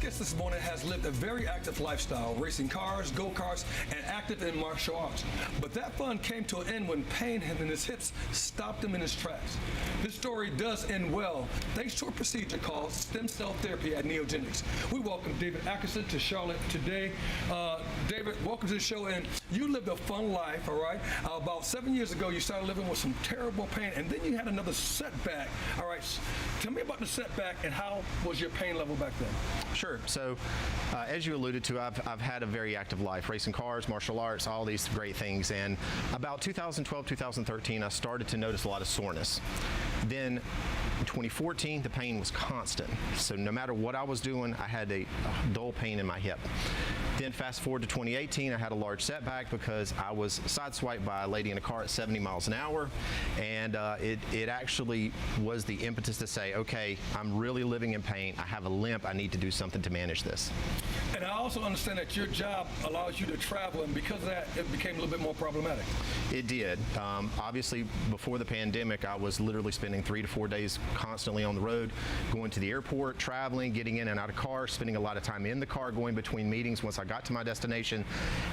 guest this morning has lived a very active lifestyle, racing cars, go-karts, and active in martial arts. But that fun came to an end when pain in his hips stopped him in his tracks. This story does end well thanks to a procedure called stem cell therapy at Neogenix. We welcome David Atkinson to Charlotte today. David, welcome to the show. And you lived a fun life, all right? About 7 years ago, you started living with some terrible pain, and then you had another setback. All right, tell me about the setback and how was your pain level back then? Sure. So, as you alluded to, I've had a very active life, racing cars, martial arts, all these great things. And about 2012, 2013, I started to notice a lot of soreness. Then in 2014, the pain was constant. So no matter what I was doing, I had a dull pain in my hip. Then fast forward to 2018, I had a large setback because I was sideswiped by a lady in a car at 70 miles an hour. And it actually was the impetus to say, okay, I'm really living in pain. I have a limp. I need to do something to manage this. And I also understand that your job allows you to travel, and because of that, it became a little bit more problematic. It did. Obviously, before the pandemic, I was literally spending 3 to 4 days constantly on the road, going to the airport, traveling, getting in and out of cars, spending a lot of time in the car, going between meetings once I got to my destination.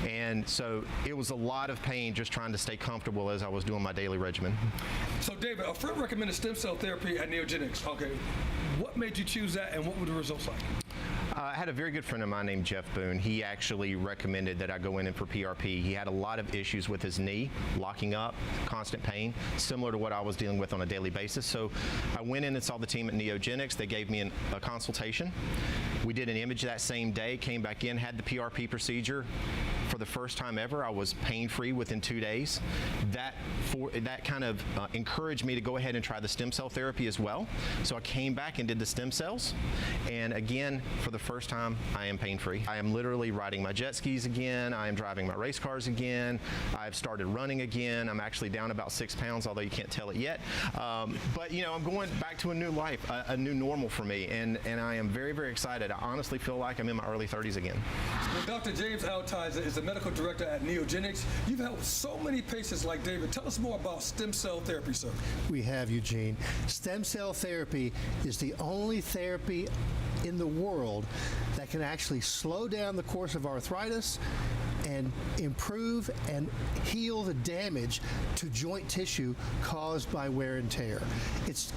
And so it was a lot of pain just trying to stay comfortable as I was doing my daily regimen. So David, a friend recommended stem cell therapy at Neogenix. Okay, what made you choose that, and what were the results like? I had a very good friend of mine named Jeff Boone. He actually recommended that I go in for PRP. He had a lot of issues with his knee, locking up, constant pain, similar to what I was dealing with on a daily basis. So I went in and saw the team at Neogenix. They gave me a consultation. We did an image that same day, came back in, had the PRP procedure. For the first time ever, I was pain-free within 2 days. That kind of encouraged me to go ahead and try the stem cell therapy as well. So I came back and did the stem cells. And again, for the first time, I am pain-free. I am literally riding my jet skis again. I am driving my race cars again. I've started running again. I'm actually down about 6 pounds, although you can't tell it yet. But you know, I'm going back to a new life, a new normal for me. And I am very, very excited. I honestly feel like I'm in my early 30s again. Well, Dr. James Altizer is the medical director at Neogenix. You've helped so many patients like David. Tell us more about stem cell therapy, sir. We have, Eugene. Stem cell therapy is the only therapy in the world that can actually slow down the course of arthritis and improve and heal the damage to joint tissue caused by wear and tear. It's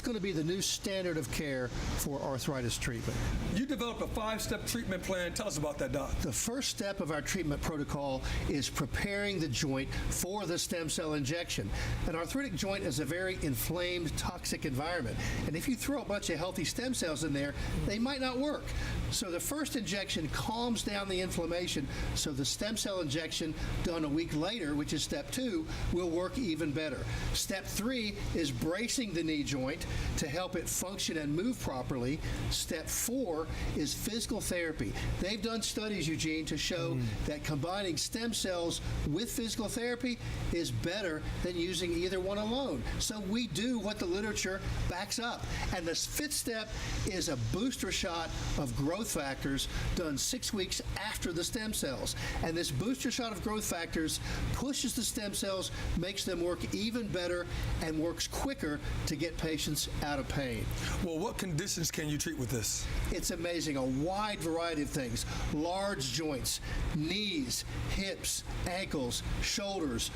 going to be the new standard of care for arthritis treatment. You developed a 5-step treatment plan. Tell us about that, Doc. The first step of our treatment protocol is preparing the joint for the stem cell injection. An arthritic joint is a very inflamed, toxic environment. And if you throw a bunch of healthy stem cells in there, they might not work. So the first injection calms down the inflammation, so the stem cell injection done a week later, which is step 2, will work even better. Step 3 is bracing the knee joint to help it function and move properly. Step 4 is physical therapy. They've done studies, Eugene, to show that combining stem cells with physical therapy is better than using either one alone. So we do what the literature backs up. And the 5th step is a booster shot of growth factors done 6 weeks after the stem cells. And this booster shot of growth factors pushes the stem cells, makes them work even better, and works quicker to get patients out of pain. Well, what conditions can you treat with this? It's amazing. A wide variety of things. Large joints, knees, hips, ankles, shoulders.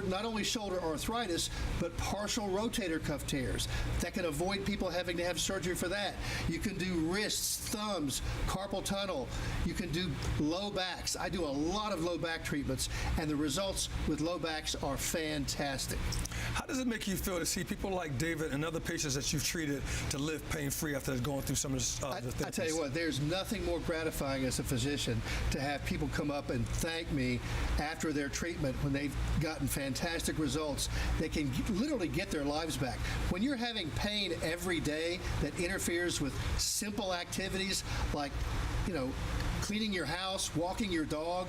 Not only shoulder arthritis, but partial rotator cuff tears. That can avoid people having to have surgery for that. You can do wrists, thumbs, carpal tunnel. You can do low backs. I do a lot of low back treatments, and the results with low backs are fantastic. How does it make you feel to see people like David and other patients that you've treated to live pain-free after going through some of the therapies? I tell you what, there's nothing more gratifying as a physician to have people come up and thank me after their treatment when they've gotten fantastic results. They can literally get their lives back. When you're having pain every day that interferes with simple activities like, cleaning your house, walking your dog,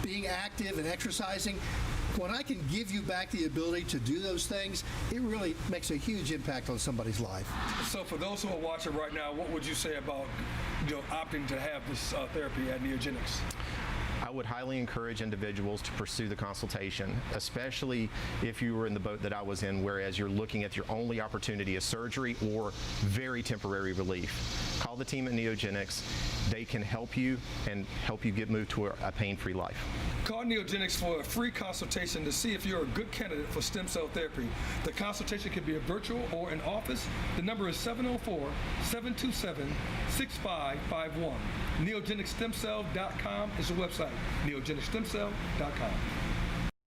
being active and exercising, when I can give you back the ability to do those things, it really makes a huge impact on somebody's life. So for those who are watching right now, what would you say about opting to have this therapy at Neogenix? I would highly encourage individuals to pursue the consultation, especially if you were in the boat that I was in, whereas you're looking at your only opportunity is surgery or very temporary relief. Call the team at Neogenix. They can help you and help you get moved to a pain-free life. Call Neogenix for a free consultation to see if you're a good candidate for stem cell therapy. The consultation can be a virtual or in office. The number is 704-727-6551. Neogenixstemcell.com is the website. Neogenixstemcell.com.